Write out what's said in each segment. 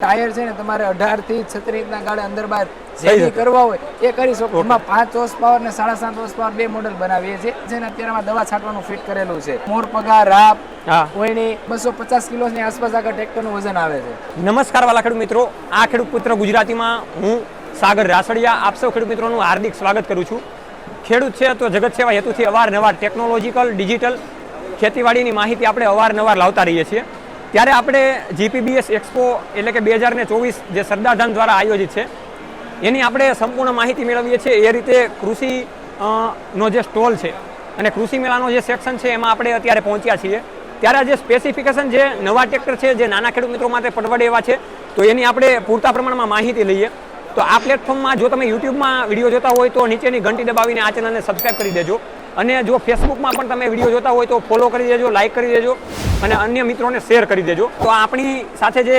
Tyre છે ને તમારે 18 થી 36 ઇંચના ગાળે અંદર બહાર જે કરવા હોય એ કરી શકો. એમાં 5 હોર્સ પાવર ને 7.5 હોર્સ પાવર બે મોડેલ બનાવીએ છીએ, જેને અત્યારમાં દવા છાંટવાનું ફિટ કરેલું છે. મોર પગા રાપ કોઈની 250 કિલો ની આસપાસ આગળ ટ્રેક્ટરનું વજન આવે છે. નમસ્કાર વાલા ખેડૂત મિત્રો, આ ખેડૂત પુત્ર ગુજરાતીમાં હું સાગર રાસડિયા આપ સૌ ખેડૂત મિત્રોનું હાર્દિક સ્વાગત કરું છું. ખેડૂત છે તો જગત સેવા હેતુથી અવારનવાર ટેકનોલોજીકલ ડિજિટલ ખેતીવાડીની માહિતી આપણે અવારનવાર લાવતા રહીએ છીએ. ત્યારે આપણે જીપીબીએસ એક્સપો એટલે કે 2024 જે સરદારધામ દ્વારા આયોજિત છે એની આપણે સંપૂર્ણ માહિતી મેળવીએ છીએ. એ રીતે કૃષિ નો જે સ્ટોલ છે અને કૃષિ મેળાનો જે સેક્શન છે એમાં આપણે અત્યારે પહોંચ્યા છીએ. ત્યારે જે સ્પેસિફિકેશન જે નવા ટ્રેક્ટર છે જે નાના ખેડૂત મિત્રો માટે પરવડે એવા છે તો એની આપણે પૂરતા પ્રમાણમાં માહિતી લઈએ. તો આ પ્લેટફોર્મમાં જો તમે યુટ્યુબમાં વિડીયો જોતા હોય તો નીચેની ઘંટી દબાવીને આ ચેનલને સબસ્ક્રાઈબ કરી દેજો, અને જો ફેસબુકમાં પણ તમે વિડીયો જોતા હોય તો ફોલો કરી દેજો, લાઇક કરી દેજો અને અન્ય મિત્રોને શેર કરી દેજો. તો આપણી સાથે જે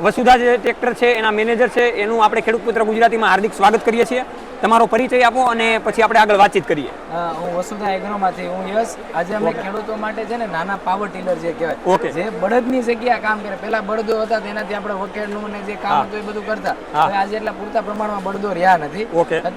વસુધા જે ટ્રેક્ટર છે એના મેનેજર છે એનું આપણે ખેડૂત પુત્ર ગુજરાતીમાં હાર્દિક સ્વાગત કરીએ છીએ. તમારો પરિચય આપો અને પછી આપણે આગળ વાતચીત કરીએ. હું વસુધા એગ્રોમાંથી હું યશ. આજે અમે ખેડૂતો માટે છે ને નાના પાવર ટીલર જે કહેવાય જે બળદની જગ્યાએ કામ કરે. પેલા બળદો હતા તેનાથી આપણે વખેડનું ને જે કામ હતું એ બધું કરતા. હવે આજે એટલા પૂરતા પ્રમાણમાં બળદો રહ્યા નથી,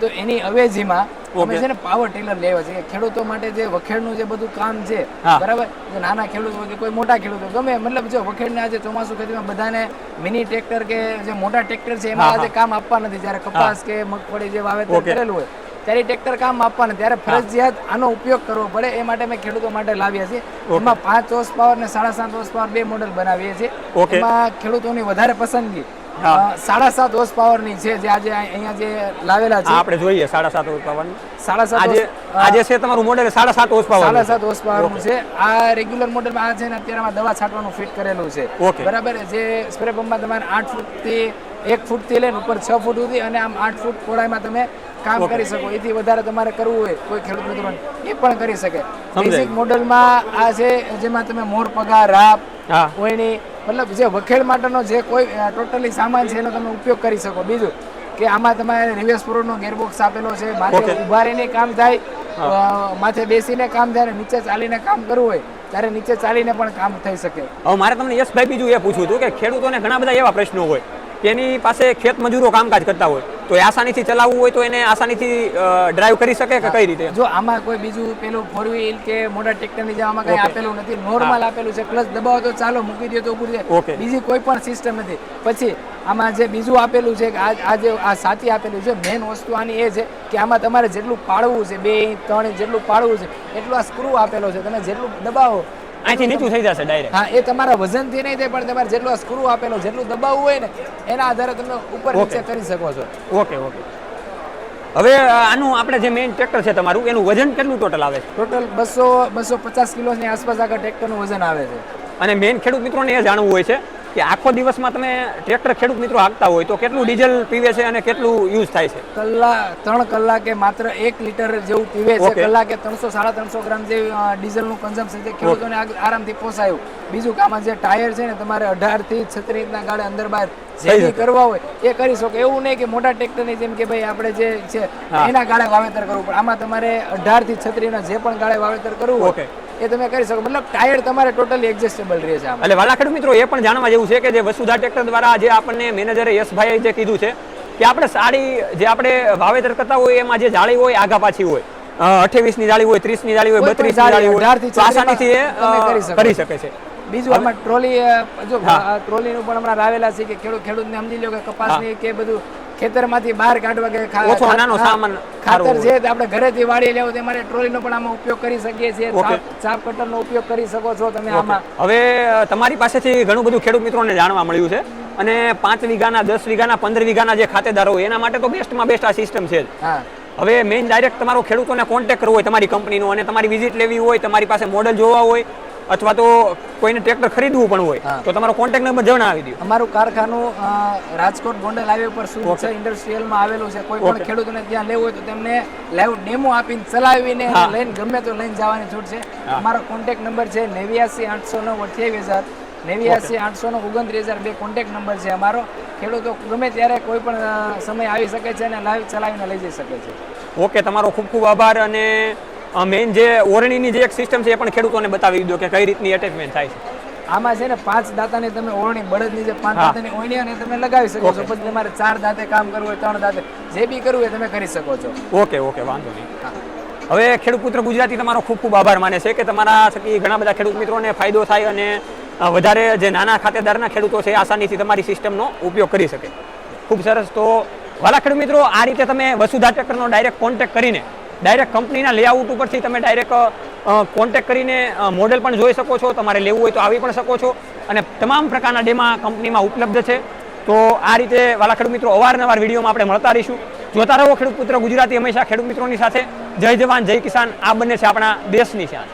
તો એની અવેજીમાં અમે છે ને પાવર ટીલર લેવા છે. ખેડૂતો માટે જે વખેડનું જે બધું કામ છે બરાબર, નાના ખેડૂત હોય કે કોઈ મોટા ખેડૂત હોય ગમે, મતલબ જો વખેડને આજે ચોમાસું ખેતીમાં બધાને મિની ટ્રેક્ટર કે જે મોટા ટ્રેક્ટર છે એમાં આજે કામ આપવા નથી. જ્યારે કપાસ કે મગફળી જે વાવેતર કરેલું હોય ત્યારે ટ્રેક્ટર કામ આપવાના, ત્યારે ફરજિયાત આનો ઉપયોગ કરવો પડે. એ માટે અમે ખેડૂતો માટે લાવ્યા છીએ. એમાં 5 હોર્સ પાવર ને 7.5 હોર્સ પાવર બે મોડેલ બનાવીએ છીએ. એમાં ખેડૂતોની વધારે પસંદગી 7.5 હોર્સ પાવર ની છે જે આજે અહીંયા જે લાવેલા છે. આપણે જોઈએ 7.5 હોર્સ પાવર ની. 7.5 આજે છે તમારું model 7.5 horse power 7.5 horse power નું છે. આ રેગ્યુલર મોડેલમાં આ છે ને અત્યારમાં દવા છાંટવાનું ફિટ કરેલું છે બરાબર. જે સ્પ્રે પંપમાં તમારે 8 ફૂટ થી 1 ફૂટ થી લઈને ઉપર 6 ફૂટ સુધી અને આમ 8 ફૂટ પહોળાઈમાં તમે કામ કરી શકો. એથી વધારે તમારે કરવું હોય કોઈ ખેડૂત મિત્રોને એ પણ કરી શકે. બેઝિક મોડેલમાં આ છે જેમાં તમે મોર પગા રાપ કોઈની મતલબ જે વખેડ માટેનો જે કોઈ ટોટલી સામાન છે એનો તમે ઉપયોગ કરી શકો. બીજું કે આમાં તમારે રિવર્સ ફોરવર્ડનો ગેરબોક્સ આપેલો છે. માથે ઉભા રહીને કામ થાય, માથે બેસીને કામ થાય, નીચે ચાલીને કામ કરવું હોય ત્યારે નીચે ચાલીને પણ કામ થઈ શકે. હવે મારે તમને યશભાઈ બીજું એ પૂછવું હતું કે ખેડૂતોને ઘણા બધા એવા પ્રશ્નો હોય કે એની પાસે ખેત મજૂરો કામકાજ કરતા હોય તો એ આસાનીથી ચલાવવું હોય તો એને આસાનીથી ડ્રાઈવ કરી શકે કે કઈ રીતે? જો આમાં કોઈ બીજું પેલું 4 કે મોટા ટ્રેક્ટરની જેમ આમાં કઈ આપેલું નથી. નોર્મલ આપેલું છે. ક્લચ દબાવો તો ચાલો, મૂકી દો તો ઊભું છે. બીજી કોઈ પણ સિસ્ટમ નથી. પછી આમાં જે બીજું આપેલું છે કે આ જે આ સાથી આપેલું છે, મેઇન વસ્તુ આની એ છે કે આમાં તમારે જેટલું પાડવું છે 2 ઇંચ 3 ઇંચ જેટલું પાડવું છે એટલું આ સ્ક્રૂ આપેલો છે. તમે જેટલું દબાવો અહીંથી નીચું થઈ જશે ડાયરેક્ટ. હા, એ તમારા વજનથી નહીં થાય પણ તમારે જેટલું સ્ક્રૂ આપેલો જેટલું દબાવવું હોય ને એના આધારે તમે ઉપર નીચે કરી શકો છો. ઓકે. હવે આનું આપણે જે મેઇન ટ્રેક્ટર છે તમારું એનું વજન કેટલું ટોટલ આવે છે? ટોટલ 250 કિલોની આસપાસ આગળ ટ્રેક્ટરનું વજન આવે છે. અને મેઇન ખેડૂત મિત્રોને એ જાણવું હોય છે કે આખો દિવસમાં તમે ટ્રેક્ટર ખેડૂત મિત્રો હાંકતા હોય તો કેટલું ડીઝલ પીવે છે અને કેટલું યુઝ થાય છે? 3 કલાકે માત્ર 1 લીટર જેવું પીવે છે. કલાકે 300-350 ગ્રામ જેવી ડીઝલનું કન્ઝમ્પશન છે. ખેડૂતોને આરામથી પોસાયું. બીજું કામ જે ટાયર છે ને તમારે 18 થી 36 ઇંચના ગાળે અંદર બહાર જે કરવા હોય એ કરી શકો. એવું નહીં કે મોટા ટ્રેક્ટરની જેમ કે ભાઈ આપણે જે છે એના ગાળે વાવેતર કરવું પડે. આમાં તમારે 18 થી 36 ના જે પણ ગાળે વાવેતર કરવું હોય એ તમે કરી શકો. મતલબ ટાયર તમારે ટોટલી એડજસ્ટેબલ રહે છે. એટલે વાલા ખેડૂત મિત્રો એ પણ જાણવા જેવું છે કે જે વસુધા ટ્રેક્ટર દ્વારા જે આપણને મેનેજરે યશભાઈએ જે કીધું છે કે આપણે સાડી જે આપણે વાવેતર કરતા હોય એમાં જે જાળી હોય આગા પાછી હોય, 28 ની જાળી હોય, 30 ની જાળી હોય, 32 ની જાળી હોય, આસાનીથી એ કરી શકે છે. બીજું આમાં ટ્રોલી, જો ટ્રોલીનું પણ હમણાં લાવેલા છે કે ખેડૂતને સમજી લો કે કપાસની કે બધું ખેતરમાંથી બહાર કાઢવા કે ખાતર છે આપણે ઘરેથી વાળી લેવું તો મારે ટ્રોલીનો પણ આમાં ઉપયોગ કરી શકીએ છીએ. ચાપ કટરનો ઉપયોગ કરી શકો છો તમે આમાં. હવે તમારી પાસેથી ઘણું બધું ખેડૂત મિત્રોને જાણવા મળ્યું છે અને 5 વીઘાના 10 વીઘાના 15 વીઘાના જે ખાતેદારો હોય એના માટે તો બેસ્ટમાં બેસ્ટ આ સિસ્ટમ છે. હવે મેઇન ડાયરેક્ટ તમારો ખેડૂતોને કોન્ટેક્ટ કરવો હોય તમારી કંપનીનો અને તમારી વિઝિટ લેવી હોય, તમારી પાસે મોડેલ જોવા હોય અથવા તો કોઈને ટ્રેક્ટર ખરીદવું પણ હોય તો તમારો કોન્ટેક્ટ નંબર જણાવી દો. અમારું કારખાનું રાજકોટ ગોંડલ હાઈવે પર સુરત છે ઇન્ડસ્ટ્રીયલમાં આવેલું છે. કોઈ પણ ખેડૂતોને ત્યાં લેવું હોય તો તેમને લાઈવ ડેમો આપીને ચલાવીને લઈને ગમે તો લઈને જવાની છૂટ છે. અમારો કોન્ટેક્ટ નંબર છે 89 809 28,000 બે કોન્ટેક્ટ નંબર છે અમારો. ખેડૂતો ગમે ત્યારે કોઈ પણ સમય આવી શકે છે અને લાઈવ ચલાવીને લઈ જઈ શકે છે. ઓકે, તમારો ખૂબ ખૂબ આભાર. અને મેઇન જે ઓરણીની જે એક સિસ્ટમ છે એ પણ ખેડૂતોને બતાવી દો કે કઈ રીતની એટેચમેન્ટ થાય છે. આમાં છે ને 5 દાંતાની તમે ઓળણી બળદની જે 5 દાંતાની ઓળણી અને તમે લગાવી શકો છો. પછી તમારે 4 દાંતે કામ કરવું હોય 3 દાંતે જે બી કરવું હોય તમે કરી શકો છો. ઓકે ઓકે વાંધો નહીં. હવે ખેડૂત પુત્ર ગુજરાતી તમારો ખૂબ ખૂબ આભાર માને છે કે તમારા થકી ઘણા બધા ખેડૂત મિત્રોને ફાયદો થાય અને વધારે જે નાના ખાતેદારના ખેડૂતો છે આસાનીથી તમારી સિસ્ટમનો ઉપયોગ કરી શકે. ખૂબ સરસ. તો વાલા ખેડૂત મિત્રો, આ રીતે તમે વસુધા ટ્રેક્ટરનો ડાયરેક્ટ કોન્ટેક્ટ કરીને ડાયરેક્ટ કંપનીના લેઆઉટ ઉપરથી તમે ડાયરેક્ટ કોન્ટેક્ટ કરીને મોડેલ પણ જોઈ શકો છો. તમારે લેવું હોય તો આવી પણ શકો છો અને તમામ પ્રકારના ડેમા કંપનીમાં ઉપલબ્ધ છે. તો આ રીતે વાલા ખેડૂત મિત્રો અવારનવાર વિડીયોમાં આપણે મળતા રહીશું. જોતા રહો ખેડૂત પુત્ર ગુજરાતી, હંમેશા ખેડૂત મિત્રોની સાથે. જય જવાન જય કિસાન, આ બંને છે આપણા દેશની શાન.